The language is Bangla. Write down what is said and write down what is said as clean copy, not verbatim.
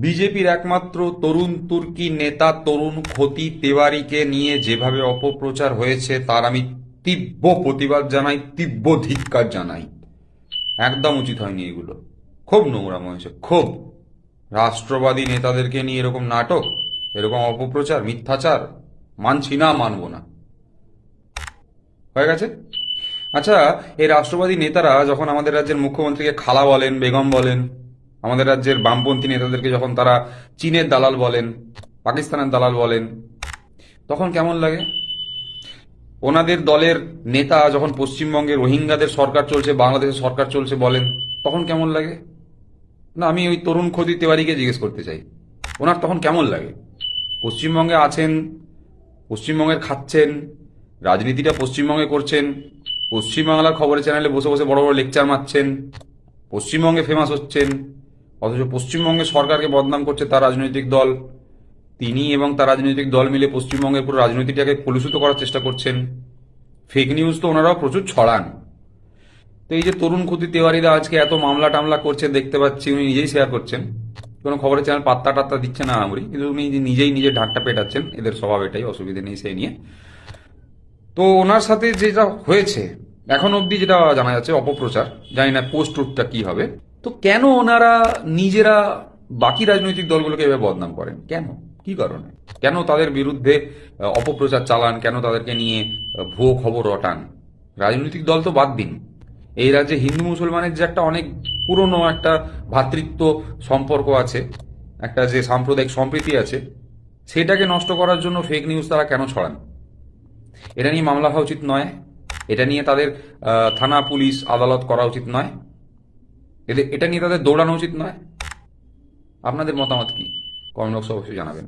বিজেপির একমাত্র তরুণ তুর্কি নেতা তরুণ খতি তেওয়ারিকে নিয়ে যেভাবে অপপ্রচার হয়েছে তার আমি তীব্র প্রতিবাদ জানাই, তীব্র ধিক্কার জানাই। একদম উচিত হয়নি এগুলো। খুব নোংরাম হয়েছে, খুব। রাষ্ট্রবাদী নেতাদেরকে নিয়ে এরকম নাটক, এরকম অপপ্রচার, মিথ্যাচার মানছি না, মানব না। হয়ে গেছে। আচ্ছা, এই রাষ্ট্রবাদী নেতারা যখন আমাদের রাজ্যের মুখ্যমন্ত্রীকে খালা বলেন, বেগম বলেন, আমাদের রাজ্যের বামপন্থী নেতাদেরকে যখন তারা চীনের দালাল বলেন, পাকিস্তানের দালাল বলেন, তখন কেমন লাগে? ওনাদের দলের নেতা যখন পশ্চিমবঙ্গে রোহিঙ্গাদের সরকার চলছে, বাংলাদেশের সরকার চলছে বলেন, তখন কেমন লাগে? না, আমি ওই তরুণ খতি তেওয়ারিকে জিজ্ঞেস করতে চাই, ওনার তখন কেমন লাগে? পশ্চিমবঙ্গে আছেন, পশ্চিমবঙ্গের খাচ্ছেন, রাজনীতিটা পশ্চিমবঙ্গে করছেন, পশ্চিমবাংলার খবরের চ্যানেলে বসে বসে বড় বড় লেকচার মারছেন, পশ্চিমবঙ্গে ফেমাস হচ্ছেন, অথচ পশ্চিমবঙ্গে সরকারকে বদনাম করছে তার রাজনৈতিক দল। তিনি এবং তার রাজনৈতিক দল মিলে পশ্চিমবঙ্গের পুরো রাজনীতিটাকে কলুষিত করার চেষ্টা করছেন। ফেক নিউজ তো ওনারাও প্রচুর ছড়ান। তো এই যে তরুণ খতি তেওয়ারিদা আজকে এত মামলা টামলা করছে দেখতে পাচ্ছি, উনি নিজেই শেয়ার করছেন, কোনো খবরের চ্যানেল পাত্তা টাত্তা দিচ্ছে না আমরি, কিন্তু উনি নিজেই নিজের ঢাকটা পেটাচ্ছেন, এদের স্বভাব এটাই, অসুবিধে নেই সেই নিয়ে। তো ওনার সাথে যেটা হয়েছে এখন অবধি যেটা জানা যাচ্ছে অপপ্রচার, জানি না পোস্ট ট্রুথটা কি হবে। তো কেন ওনারা নিজেরা বাকি রাজনৈতিক দলগুলোকে এভাবে বদনাম করেন? কেন? কি কারণে? কেন তাদের বিরুদ্ধে অপপ্রচার চালান? কেন তাদেরকে নিয়ে ভুয়ো খবর রটান? রাজনৈতিক দল তো বাদ দিন, এই রাজ্যে হিন্দু মুসলমানের যে একটা অনেক পুরনো একটা ভ্রাতৃত্ব সম্পর্ক আছে, একটা যে সাম্প্রদায়িক সম্প্রীতি আছে, সেটাকে নষ্ট করার জন্য ফেক নিউজ তারা কেন ছড়ান? এটা নিয়ে মামলা হওয়া উচিত নয়? এটা নিয়ে তাদের থানা পুলিশ আদালত করা উচিত নয়? এদের এটা নিয়ে তাদের দৌড়ানো উচিত নয়? আপনাদের মতামত কি? কমেন্ট বক্সে অবশ্যই জানাবেন।